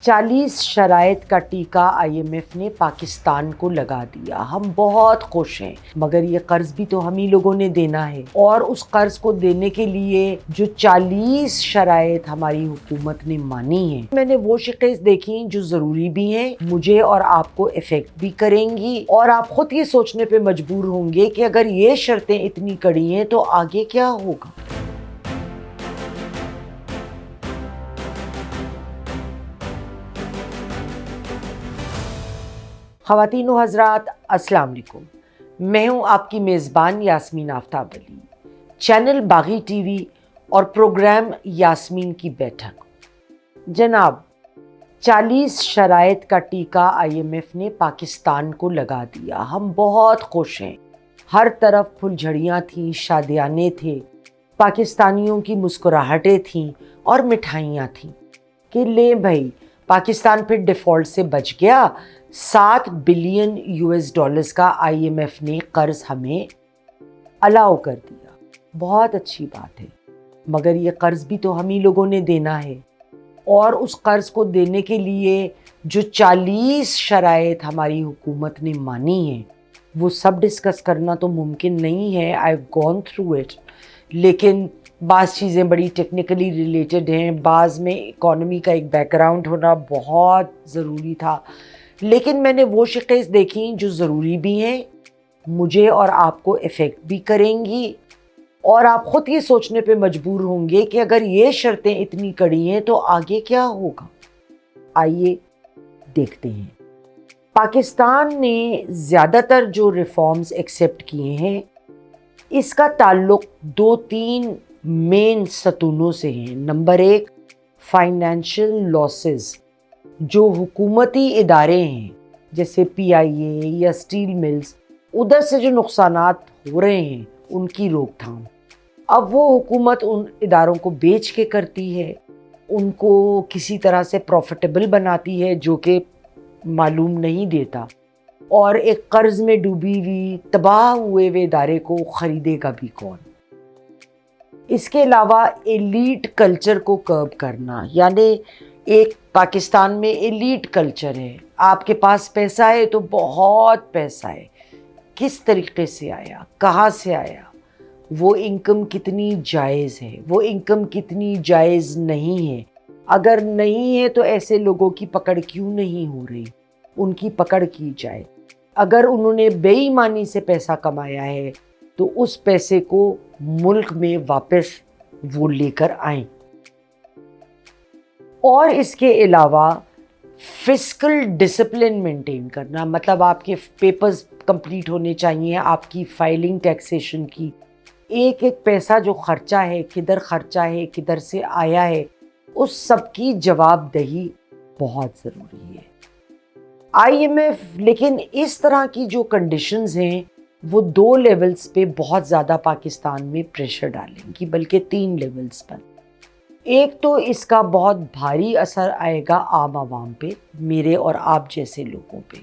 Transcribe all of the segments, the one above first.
40 شرائط کا ٹیکہ IMF نے پاکستان کو لگا دیا۔ ہم بہت خوش ہیں، مگر یہ قرض بھی تو ہم ہی لوگوں نے دینا ہے، اور اس قرض کو دینے کے لیے جو 40 شرائط ہماری حکومت نے مانی ہیں، میں نے وہ شقیں دیکھی جو ضروری بھی ہیں، مجھے اور آپ کو افیکٹ بھی کریں گی، اور آپ خود یہ سوچنے پہ مجبور ہوں گے کہ اگر یہ شرطیں اتنی کڑی ہیں تو آگے کیا ہوگا۔ خواتین و حضرات، السلام علیکم۔ میں ہوں آپ کی میزبان یاسمین آفتاب علی، چینل باغی ٹی وی اور پروگرام یاسمین کی بیٹھک۔ جناب، 40 شرائط کا ٹیکہ IMF نے پاکستان کو لگا دیا۔ ہم بہت خوش ہیں، ہر طرف پھل جھڑیاں تھیں، شادیانے تھے، پاکستانیوں کی مسکراہٹیں تھیں اور مٹھائیاں تھیں کہ لے بھائی، پاکستان پھر ڈیفالٹ سے بچ گیا۔ $7 بلین کا IMF نے قرض ہمیں الاؤ کر دیا۔ بہت اچھی بات ہے، مگر یہ قرض بھی تو ہم ہی لوگوں نے دینا ہے، اور اس قرض کو دینے کے لیے جو 40 شرائط ہماری حکومت نے مانی ہیں، وہ سب ڈسکس کرنا تو ممکن نہیں ہے۔ I've gone through it، لیکن بعض چیزیں بڑی ٹیکنیکلی ریلیٹڈ ہیں، بعض میں اکانومی کا ایک بیک گراؤنڈ ہونا بہت ضروری تھا، لیکن میں نے وہ شقیں دیکھیں جو ضروری بھی ہیں، مجھے اور آپ کو افیکٹ بھی کریں گی، اور آپ خود یہ سوچنے پہ مجبور ہوں گے کہ اگر یہ شرطیں اتنی کڑی ہیں تو آگے کیا ہوگا۔ آئیے دیکھتے ہیں۔ پاکستان نے زیادہ تر جو ریفارمز ایکسیپٹ کیے ہیں، اس کا تعلق 2-3 مین ستونوں سے ہیں۔ Number 1، financial losses. جو حکومتی ادارے ہیں جیسے PIA یا اسٹیل ملز، ادھر سے جو نقصانات ہو رہے ہیں ان کی روک تھام۔ اب وہ حکومت ان اداروں کو بیچ کے کرتی ہے، ان کو کسی طرح سے پروفیٹیبل بناتی ہے جو کہ معلوم نہیں دیتا، اور ایک قرض میں ڈوبی ہوئی تباہ ہوئے ادارے کو خریدے گا بھی کون۔ اس کے علاوہ ایلیٹ کلچر کو کرب کرنا، یعنی ایک پاکستان میں ایلیٹ کلچر ہے، آپ کے پاس پیسہ ہے تو بہت پیسہ ہے، کس طریقے سے آیا، کہاں سے آیا، وہ انکم کتنی جائز ہے، وہ انکم کتنی جائز نہیں ہے، اگر نہیں ہے تو ایسے لوگوں کی پکڑ کیوں نہیں ہو رہی، ان کی پکڑ کی جائے۔ اگر انہوں نے بے ایمانی سے پیسہ کمایا ہے تو اس پیسے کو ملک میں واپس وہ لے کر آئیں۔ اور اس کے علاوہ فسکل ڈسپلن مینٹین کرنا، مطلب آپ کے پیپرز کمپلیٹ ہونے چاہیے، آپ کی فائلنگ ٹیکسیشن کی، ایک ایک پیسہ جو خرچہ ہے، کدھر خرچہ ہے، کدھر سے آیا ہے، اس سب کی جواب دہی بہت ضروری ہے۔ IMF لیکن اس طرح کی جو کنڈیشنز ہیں وہ 2 لیولز پہ بہت زیادہ پاکستان میں پریشر ڈالیں گی، بلکہ 3 لیولز پر۔ ایک تو اس کا بہت بھاری اثر آئے گا عام عوام پہ، میرے اور آپ جیسے لوگوں پہ۔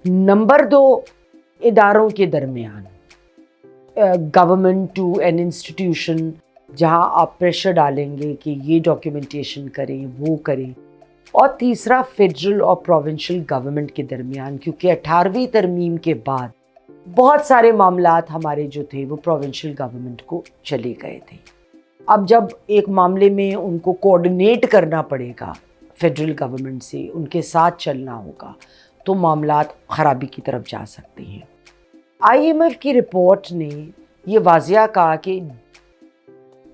نمبر 2، اداروں کے درمیان، گورنمنٹ ٹو این انسٹیٹیوشن، جہاں آپ پریشر ڈالیں گے کہ یہ ڈاکیومنٹیشن کریں، وہ کریں۔ اور تیسرا، فیڈرل اور پروونشل گورنمنٹ کے درمیان، کیونکہ 18ویں ترمیم کے بعد بہت سارے معاملات ہمارے جو تھے وہ پروونشل گورنمنٹ کو چلے گئے تھے۔ اب جب ایک معاملے میں ان کو کوآرڈینیٹ کرنا پڑے گا فیڈرل گورنمنٹ سے، ان کے ساتھ چلنا ہوگا، تو معاملات خرابی کی طرف جا سکتے ہیں۔ IMF کی رپورٹ نے یہ واضح کہا کہ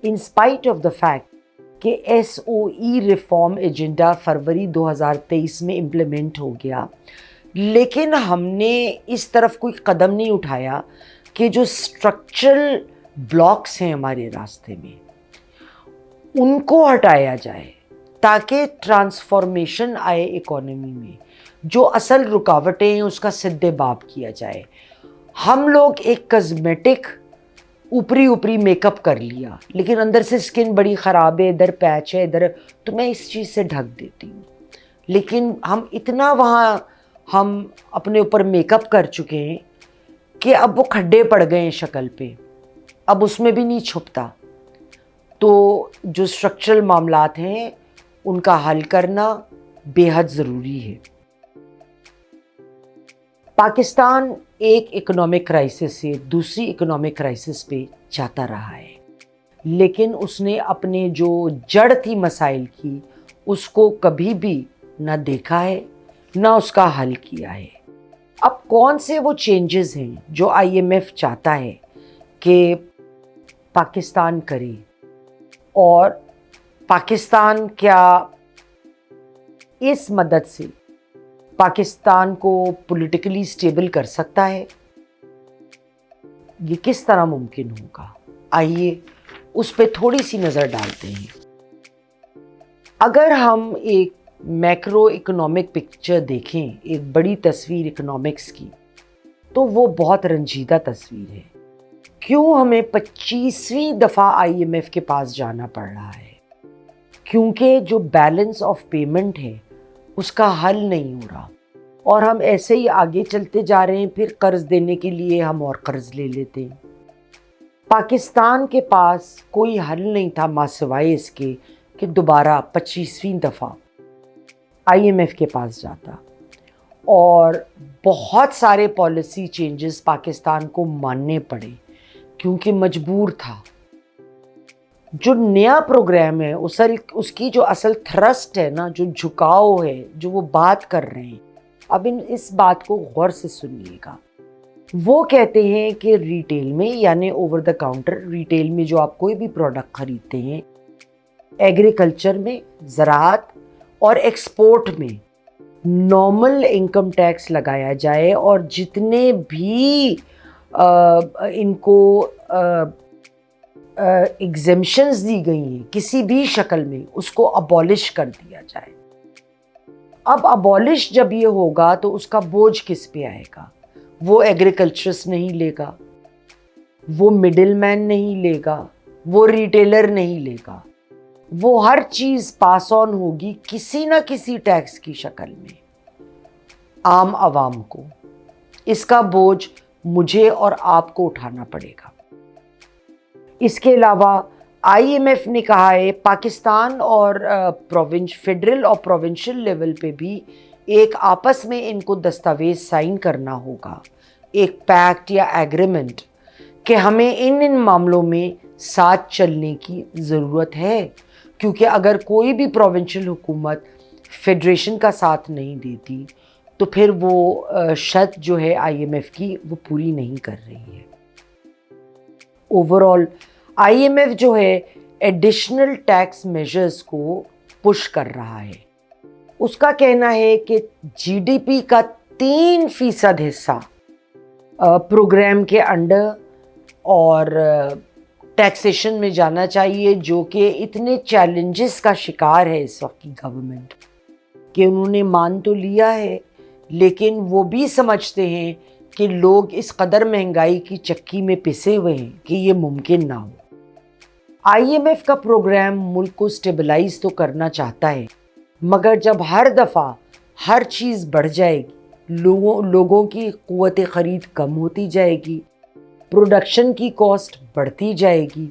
in spite of the fact کہ SOE ریفارم ایجنڈا فروری 2023 میں امپلیمنٹ ہو گیا، لیکن ہم نے اس طرف کوئی قدم نہیں اٹھایا کہ جو اسٹرکچرل بلاکس ہیں ہمارے راستے میں ان کو ہٹایا جائے، تاکہ ٹرانسفارمیشن آئے اکانومی میں۔ جو اصل رکاوٹیں ہیں اس کا سد باب کیا جائے۔ ہم لوگ ایک کازمیٹک اوپری میک اپ کر لیا، لیکن اندر سے سکن بڑی خراب ہے، ادھر پیچ ہے، ادھر، تو میں اس چیز سے ڈھک دیتی ہوں، لیکن ہم اتنا وہاں ہم اپنے اوپر میک اپ کر چکے ہیں کہ اب وہ کھڈے پڑ گئے ہیں شکل پہ، اب اس میں بھی نہیں چھپتا۔ تو جو اسٹرکچرل معاملات ہیں ان کا حل کرنا، بے حد ضروری ہے۔ پاکستان ایک اکنامک کرائسس سے دوسری اکنامک کرائسس پہ جاتا رہا ہے، لیکن اس نے اپنے جو جڑ تھی مسائل کی اس کو کبھی بھی نہ دیکھا ہے نہ اس کا حل کیا ہے۔ اب کون سے وہ چینجز ہیں جو IMF چاہتا ہے کہ پاکستان کرے، اور پاکستان کیا اس مدد سے پاکستان کو پولیٹیکلی سٹیبل کر سکتا ہے؟ یہ کس طرح ممکن ہوگا؟ آئیے اس پہ تھوڑی سی نظر ڈالتے ہیں۔ اگر ہم ایک میکرو اکنامک پکچر دیکھیں، ایک بڑی تصویر اکنامکس کی، تو وہ بہت رنجیدہ تصویر ہے۔ کیوں ہمیں 25ویں دفعہ IMF کے پاس جانا پڑ رہا ہے؟ کیونکہ جو بیلنس آف پیمنٹ ہے اس کا حل نہیں ہو رہا، اور ہم ایسے ہی آگے چلتے جا رہے ہیں، پھر قرض دینے کے لیے ہم اور قرض لے لیتے ہیں۔ پاکستان کے پاس کوئی حل نہیں تھا ماں سوائے اس کے کہ دوبارہ 25ویں دفعہ IMF کے پاس جاتا، اور بہت سارے پالیسی چینجز پاکستان کو ماننے پڑے کیونکہ مجبور تھا۔ جو نیا پروگرام ہے اس کی جو اصل تھرسٹ ہے نا، جو جھکاؤ ہے، جو وہ بات کر رہے ہیں، اب اس بات کو غور سے سنیے گا۔ وہ کہتے ہیں کہ ریٹیل میں، یعنی اوور دا کاؤنٹر ریٹیل میں جو آپ کوئی بھی پروڈکٹ خریدتے ہیں، ایگریکلچر میں، زراعت اور ایکسپورٹ میں نارمل انکم ٹیکس لگایا جائے، اور جتنے بھی ان کو ایگزیمشنز دی گئی ہیں کسی بھی شکل میں، اس کو ابالش کر دیا جائے۔ اب ابالش جب یہ ہوگا تو اس کا بوجھ کس پہ آئے گا؟ وہ ایگریکلچرس نہیں لے گا، وہ مڈل مین نہیں لے گا، وہ ریٹیلر نہیں لے گا، وہ ہر چیز پاس آن ہوگی کسی نہ کسی ٹیکس کی شکل میں عام عوام کو۔ اس کا بوجھ مجھے اور آپ کو اٹھانا پڑے گا۔ اس کے علاوہ IMF نے کہا ہے پاکستان اور فیڈرل اور پروونشل لیول پہ بھی ایک آپس میں ان کو دستاویز سائن کرنا ہوگا، ایک پیکٹ یا ایگریمنٹ، کہ ہمیں ان معاملوں میں ساتھ چلنے کی ضرورت ہے، کیونکہ اگر کوئی بھی پروونشل حکومت فیڈریشن کا ساتھ نہیں دیتی تو پھر وہ شرط جو ہے IMF کی وہ پوری نہیں کر رہی ہے۔ اوور آل IMF جو ہے ایڈیشنل ٹیکس میجرز کو پش کر رہا ہے۔ اس کا کہنا ہے کہ GDP کا 3% حصہ پروگرام کے انڈر اور ٹیکسیشن میں جانا چاہیے، جو کہ اتنے چیلنجز کا شکار ہے اس وقت کی گورنمنٹ، کہ انہوں نے مان تو لیا ہے لیکن وہ بھی سمجھتے ہیں کہ لوگ اس قدر مہنگائی کی چکی میں پسے ہوئے ہیں کہ یہ ممکن نہ ہو۔ IMF کا پروگرام ملک کو سٹیبلائز تو کرنا چاہتا ہے، مگر جب ہر دفعہ ہر چیز بڑھ جائے گی، لوگوں کی قوت خرید کم ہوتی جائے گی، پروڈکشن کی کاسٹ بڑھتی جائے گی،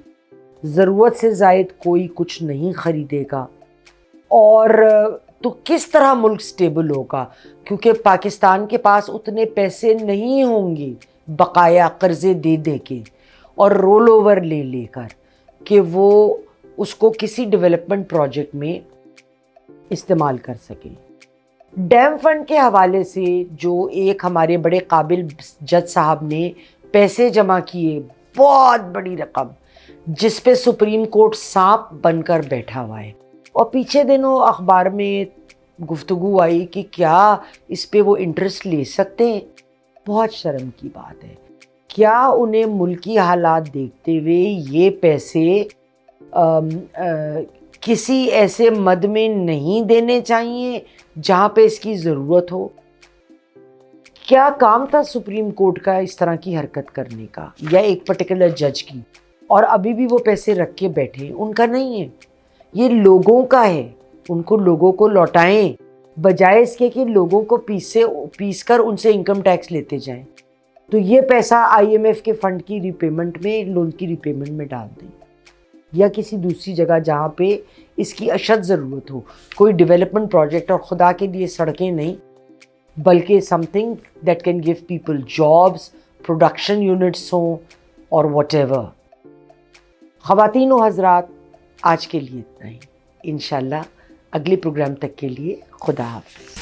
ضرورت سے زائد کوئی کچھ نہیں خریدے گا، اور تو کس طرح ملک سٹیبل ہوگا؟ کیونکہ پاکستان کے پاس اتنے پیسے نہیں ہوں گے بقایا قرضے دے دے کے اور رول اوور لے لے کر کہ وہ اس کو کسی ڈیولپمنٹ پروجیکٹ میں استعمال کر سکیں۔ ڈیم فنڈ کے حوالے سے جو ایک ہمارے بڑے قابل جج صاحب نے پیسے جمع کیے، بہت بڑی رقم، جس پہ سپریم کورٹ سانپ بن کر بیٹھا ہوا ہے، اور پیچھے دنوں اخبار میں گفتگو آئی کہ کیا اس پہ وہ انٹرسٹ لے سکتے ہیں۔ بہت شرم کی بات ہے۔ کیا انہیں ملکی حالات دیکھتے ہوئے یہ پیسے کسی ایسے مد میں نہیں دینے چاہیے جہاں پہ اس کی ضرورت ہو؟ کیا کام تھا سپریم کورٹ کا اس طرح کی حرکت کرنے کا، یا ایک پرٹیکولر جج کی، اور ابھی بھی وہ پیسے رکھ کے بیٹھے؟ ان کا نہیں ہے، یہ لوگوں کا ہے۔ ان کو لوگوں کو لوٹائیں، بجائے اس کے کہ لوگوں کو پیس کر ان سے انکم ٹیکس لیتے جائیں۔ تو یہ پیسہ IMF کے فنڈ کی ریپیمنٹ میں، لون کی ریپیمنٹ میں ڈال دیں۔ یا کسی دوسری جگہ جہاں پہ اس کی اشد ضرورت ہو. کوئی ڈیولپمنٹ پروجیکٹ، اور خدا کے لیے سڑکیں نہیں بلکہ some thing that can give people jobs, production units ہوں اور واٹ ایور. خواتین و حضرات، آج کے لیے اتنا ہی. انشاءاللہ اگلے پروگرام تک کے لیے خدا حافظ.